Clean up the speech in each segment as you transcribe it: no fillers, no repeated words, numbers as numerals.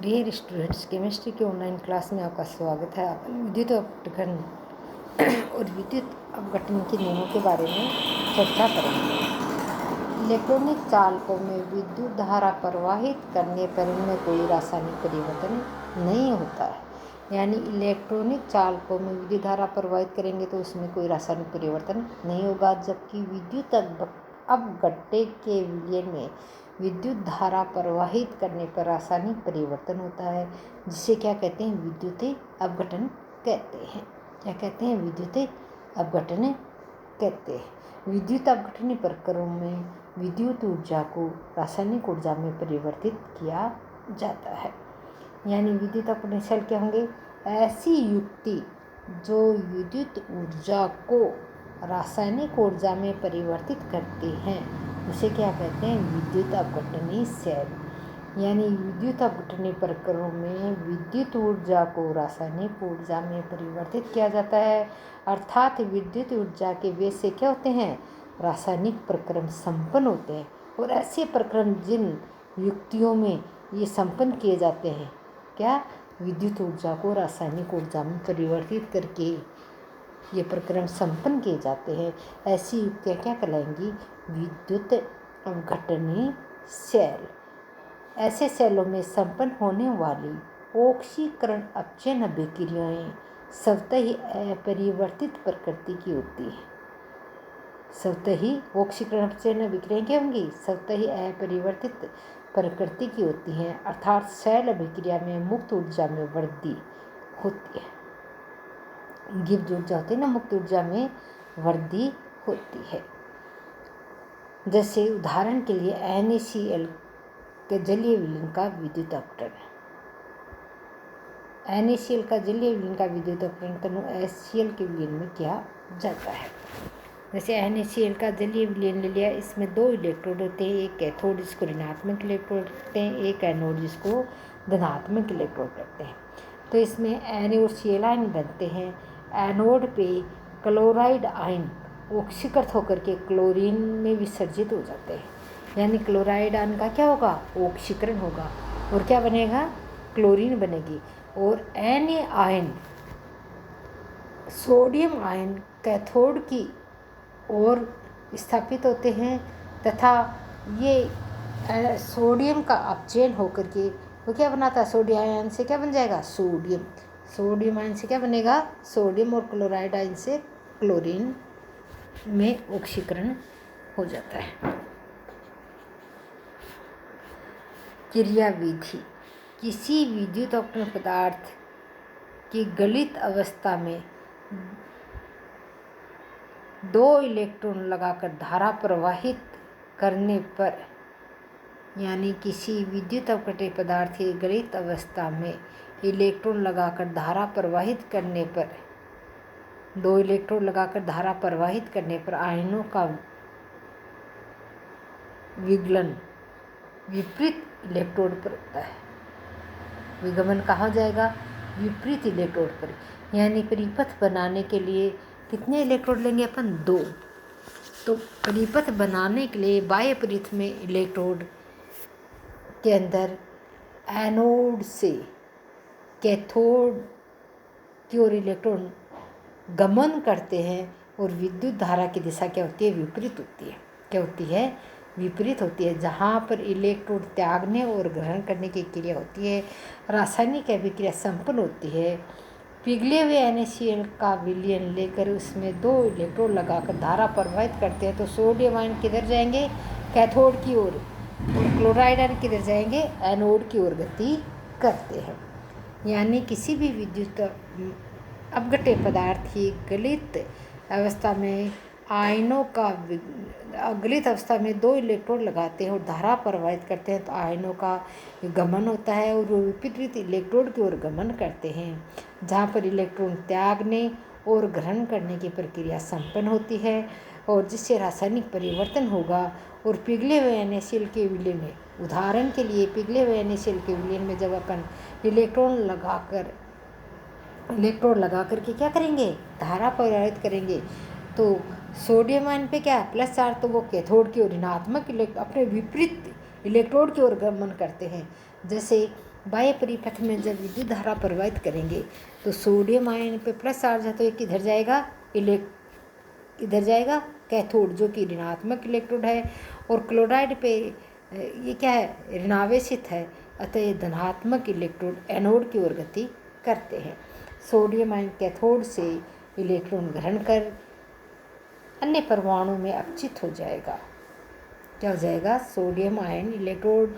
Dear students, chemistry के online class में आपका स्वागत है। अपन विद्युत अपघटन और विद्युत अपघटन के नियमों के बारे में चर्चा करेंगे। इलेक्ट्रॉनिक चालकों में विद्युत धारा प्रवाहित करने पर इनमें कोई रासायनिक परिवर्तन नहीं होता है। यानी इलेक्ट्रॉनिक चालकों में विद्युत धारा प्रवाहित करेंगे तो उसमें कोई रासायनिक परिवर्तन नहीं होगा, जबकि विद्युत अपघट्य के विलयन में विद्युत धारा प्रवाहित करने पर रासायनिक परिवर्तन होता है, जिसे क्या कहते हैं? विद्युत अपघटन कहते हैं। क्या कहते हैं? विद्युत अपघटन कहते हैं। विद्युत अपघटन प्रक्रियाओं में विद्युत ऊर्जा को रासायनिक ऊर्जा में परिवर्तित किया जाता है। यानी विद्युत अपघटन क्या होंगे? ऐसी युक्ति जो विद्युत ऊर्जा को रासायनिक ऊर्जा में परिवर्तित करती हैं, उसे क्या कहते हैं? विद्युत अपघटनी सेल। यानी विद्युत अपघटनी प्रक्रियाओं में विद्युत ऊर्जा को रासायनिक ऊर्जा में परिवर्तित किया जाता है, अर्थात विद्युत ऊर्जा के वे से क्या होते हैं? रासायनिक प्रक्रम संपन्न होते हैं। और ऐसे प्रक्रम जिन युक्तियों में ये संपन्न किए जाते हैं, क्या? विद्युत ऊर्जा को रासायनिक ऊर्जा में परिवर्तित करके ये प्रक्रम संपन्न किए जाते हैं, ऐसी युक्तियाँ क्या कहलाएंगी? विद्युत अपघटनी सेल। ऐसे सेलों में संपन्न होने वाली ऑक्सीकरण अपचयन अभिक्रियाएं स्वतः ही अपरिवर्तित प्रकृति की होती है। स्वतः ही ऑक्सीकरण अपचयन अभिक्रियाएं क्या होंगी? स्वतः ही अपरिवर्तित प्रकृति की होती हैं, अर्थात सेल अभिक्रिया में मुक्त ऊर्जा में वृद्धि होती है। गिब्ज ऊर्जा होती है ना, मुक्त ऊर्जा में वृद्धि होती है। जैसे उदाहरण के लिए NaCl के जलीय विलयन का विद्युत अपघटन। NaCl का जलीय विलयन का विद्युत अपघटन HCl के विलयन में किया जाता है। जैसे NaCl का जलीय विलयन ले लिया, इसमें 2 इलेक्ट्रोड होते हैं, एक कैथोड जिसको ऋणात्मक इलेक्ट्रोड कहते हैं, एक एनोड जिसको धनात्मक इलेक्ट्रोड कहते हैं। तो इसमें Na और Cl आयन बनते हैं। एनोड पे क्लोराइड आयन ऑक्सीकृत होकर के क्लोरीन में विसर्जित हो जाते हैं। यानी क्लोराइड आयन का क्या होगा? ऑक्सीकरण होगा और क्या बनेगा? क्लोरीन बनेगी। और Na ion sodium ion cathode की ओर स्थापित होते हैं, तथा ये सोडियम का अपचयन होकर के वो क्या बनाता है? सोडियम आयन से क्या बन जाएगा? सोडियम। सोडियम आयन से क्या बनेगा? सोडियम। और क्लोराइड आयन से क्लोरीन में ऑक्सीकरण हो जाता है। क्रियाविधि। किसी विद्युत अपघटन पदार्थ की गलित अवस्था में 2 इलेक्ट्रॉन लगाकर धारा प्रवाहित करने पर, यानी किसी विद्युत अपघटन पदार्थ की गलित अवस्था में इलेक्ट्रॉन लगाकर धारा प्रवाहित करने पर, 2 इलेक्ट्रॉन लगाकर धारा प्रवाहित करने पर आयनों का विगलन विपरीत इलेक्ट्रोड पर होता है। विगमन कहाँ हो जाएगा? विपरीत इलेक्ट्रोड पर। यानी परिपथ बनाने के लिए कितने इलेक्ट्रोड लेंगे अपन? 2। तो परिपथ बनाने के लिए बाह्य परिपथ में इलेक्ट्रोड के अंदर एनोड से कैथोड की ओर इलेक्ट्रॉन गमन करते हैं, और विद्युत धारा की दिशा क्या होती है? विपरीत होती है। क्या होती है? विपरीत होती है। जहाँ पर इलेक्ट्रॉन त्यागने और ग्रहण करने की क्रिया होती है, रासायनिक अभिक्रिया संपन्न होती है। पिघले हुए NaCl का विलयन लेकर उसमें 2 इलेक्ट्रॉन लगाकर धारा प्रवाहित करते हैं, तो सोडियम आयन किधर जाएंगे? कैथोड की ओर। और क्लोराइड आयन किधर जाएंगे? एनोड की ओर गति करते हैं। यानी किसी भी विद्युत अपघटन पदार्थ की गलित अवस्था में आयनों का गलित अवस्था में 2 इलेक्ट्रॉन लगाते हैं और धारा प्रवाहित करते हैं, तो आयनों का गमन होता है और वो विपरीत इलेक्ट्रोड की ओर गमन करते हैं, जहाँ पर इलेक्ट्रॉन त्यागने और ग्रहण करने की प्रक्रिया संपन्न होती है, और जिससे रासायनिक परिवर्तन होगा। और पिघले हुए NaCl के विलयन में, उदाहरण के लिए पिघले हुए NaCl के विलयन में जब अपन इलेक्ट्रॉन लगा के क्या करेंगे? धारा प्रवाहित करेंगे, तो सोडियम आयन पे क्या? प्लस चार्ज, तो वो कैथोड की ओर ऋणात्मक अपने विपरीत इलेक्ट्रोड की ओर गमन करते हैं। जैसे बाह्य परिपथ में जब विद्युत धारा प्रवाहित करेंगे तो सोडियम आयन पे प्लस चार्ज है, तो ये किधर जाएगा, इधर जाएगा कैथोड, जो कि ऋणात्मक इलेक्ट्रोड है, और क्लोराइड पे ये क्या है, ऋणावेशित है, अतः ये धनात्मक इलेक्ट्रोड एनोड की ओर गति करते हैं। सोडियम आयन कैथोड से इलेक्ट्रॉन ग्रहण कर अन्य परमाणु में अपचित हो जाएगा। क्या हो जाएगा, सोडियम आयन इलेक्ट्रोड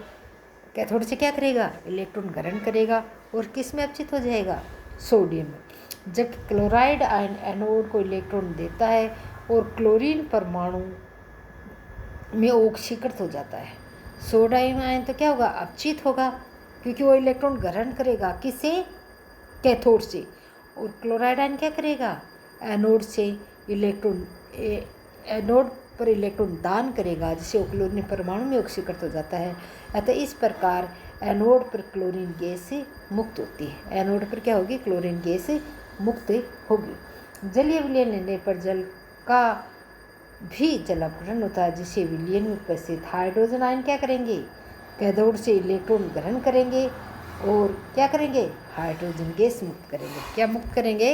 कैथोड से क्या करेगा, इलेक्ट्रॉन ग्रहण करेगा और किस में अपचित हो जाएगा, सोडियम में। जबकि क्लोराइड आयन एनोड को इलेक्ट्रॉन देता है और क्लोरीन परमाणु में ऑक्सीकृत हो जाता है। सोडियम आयन तो क्या होगा, अपचित होगा, क्योंकि वो इलेक्ट्रॉन ग्रहण करेगा किससे, कैथोड से, और क्लोराइड आयन क्या करेगा, एनोड से इलेक्ट्रॉन एनोड पर इलेक्ट्रॉन दान करेगा, जिससे क्लोरीन परमाणु में ऑक्सीकृत हो जाता है। अतः इस प्रकार एनोड पर क्लोरीन गैस मुक्त होती है। एनोड पर क्या होगी, क्लोरीन गैस मुक्त होगी। जलीय विलयन लेने पर जल का भी जलावरण होता है, जिससे विलयन में उपस्थित हाइड्रोजन आयन क्या करेंगे, कैथोड से इलेक्ट्रॉन ग्रहण करेंगे और क्या करेंगे, हाइड्रोजन गैस मुक्त करेंगे। क्या मुक्त करेंगे,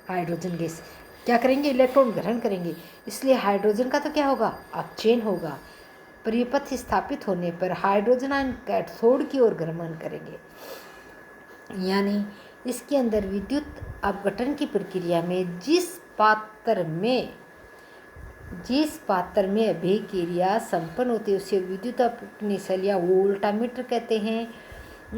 हाइड्रोजन गैस। क्या करेंगे, इलेक्ट्रॉन ग्रहण करेंगे। इसलिए हाइड्रोजन का तो क्या होगा, अपचयन होगा। परिपथ स्थापित होने पर हाइड्रोजन आयन कैथोड की ओर गमन करेंगे, यानी इसके अंदर विद्युत अपघटन की प्रक्रिया में जिस पात्र में अभिक्रिया संपन्न होती है उसे विद्युत अपघटन या वोल्टामीटर कहते हैं।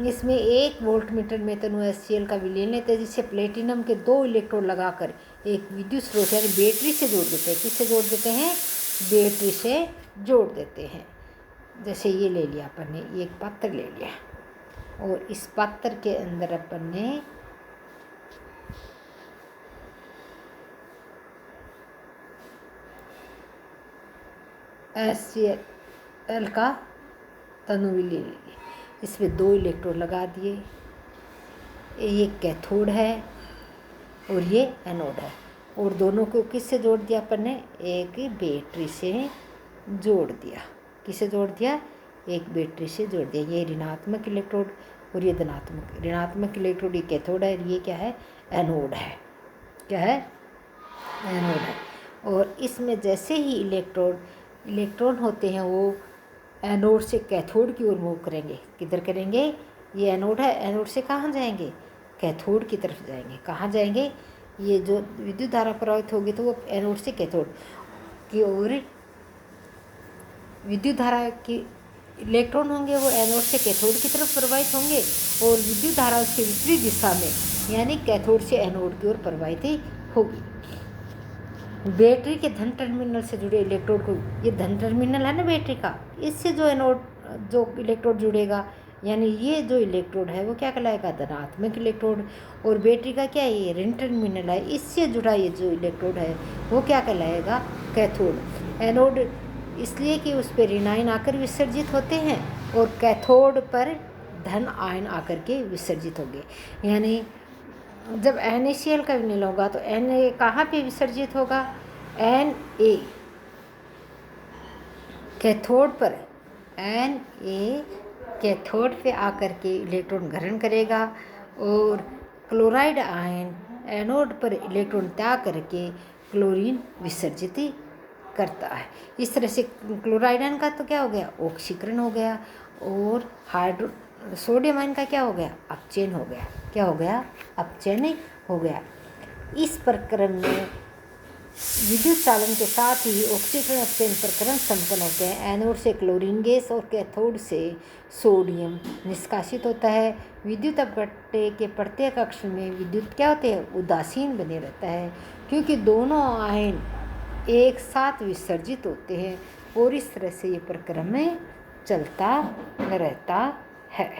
इसमें 1 वोल्टमीटर में तनु HCl का विलयन लेते हैं, जिससे प्लेटिनम के 2 इलेक्ट्रोड लगाकर एक विद्युत स्रोत यानी बैटरी से जोड़ देते हैं। किससे जोड़ देते हैं, बैटरी से जोड़ देते हैं। जैसे ये ले लिया अपन ने, एक पात्र ले लिया और इस पात्र के अंदर अपन ने HCl का तनु विलयन ले लिया, इसमें 2 इलेक्ट्रोड लगा दिए। ये कैथोड है और ये एनोड है, और दोनों को किससे जोड़ दिया अपन ने, एक बैटरी से जोड़ दिया। किससे जोड़ दिया, एक बैटरी से जोड़ दिया। ये ऋणात्मक इलेक्ट्रोड और ये धनात्मक। ऋणात्मक इलेक्ट्रोड ये कैथोड है और ये क्या है, एनोड है। क्या है, एनोड है। और इसमें जैसे ही इलेक्ट्रॉन होते हैं वो एनोड से कैथोड की ओर मूव करेंगे। किधर करेंगे, ये एनोड है, एनोड से कहाँ जाएंगे, कैथोड की तरफ जाएंगे। कहाँ जाएंगे, ये जो विद्युत धारा प्रवाहित होगी तो वो एनोड से कैथोड की ओर विद्युत धारा की इलेक्ट्रॉन होंगे वो एनोड से कैथोड की तरफ प्रवाहित होंगे, और विद्युत धारा उसके विपरीत दिशा में यानी कैथोड से एनोड की ओर प्रवाहित होगी। बैटरी के धन टर्मिनल से जुड़े इलेक्ट्रोड को, ये धन टर्मिनल है ना बैटरी का, इससे जो इलेक्ट्रोड जुड़ेगा, यानी ये जो इलेक्ट्रोड है वो क्या कहलाएगा, धनात्मक इलेक्ट्रोड। और बैटरी का क्या है, ये ऋण टर्मिनल है, इससे जुड़ा ये जो इलेक्ट्रोड है वो क्या कहलाएगा, कैथोड। एनोड इसलिए कि उस पर ऋण आयन आकर विसर्जित होते हैं और कैथोड पर धन आयन आकर के विसर्जित होंगे। यानी जब NaCl का विलयन होगा तो Na कहाँ पे विसर्जित होगा, Na कैथोड पर, Na कैथोड पे आकर के इलेक्ट्रॉन ग्रहण करेगा और क्लोराइड आयन एनोड पर इलेक्ट्रॉन त्याग करके क्लोरीन विसर्जित करता है। इस तरह से क्लोराइड आयन का तो क्या हो गया, ऑक्सीकरण हो गया, और सोडियम आयन का क्या हो गया, अपचयन हो गया। क्या हो गया, अपचयन हो गया। इस प्रकरण में विद्युत चालन के साथ ही ऑक्सीकरण अपचयन प्रकरण संपन्न होते हैं। एनोड से क्लोरीन गैस और कैथोड से सोडियम निष्कासित होता है। विद्युत अपघट्य के प्रत्येक कक्ष में विद्युत क्या होते हैं, उदासीन बने रहता है, क्योंकि दोनों आयन एक साथ विसर्जित होते हैं, और इस तरह से ये प्रक्रम में चलता रहता है।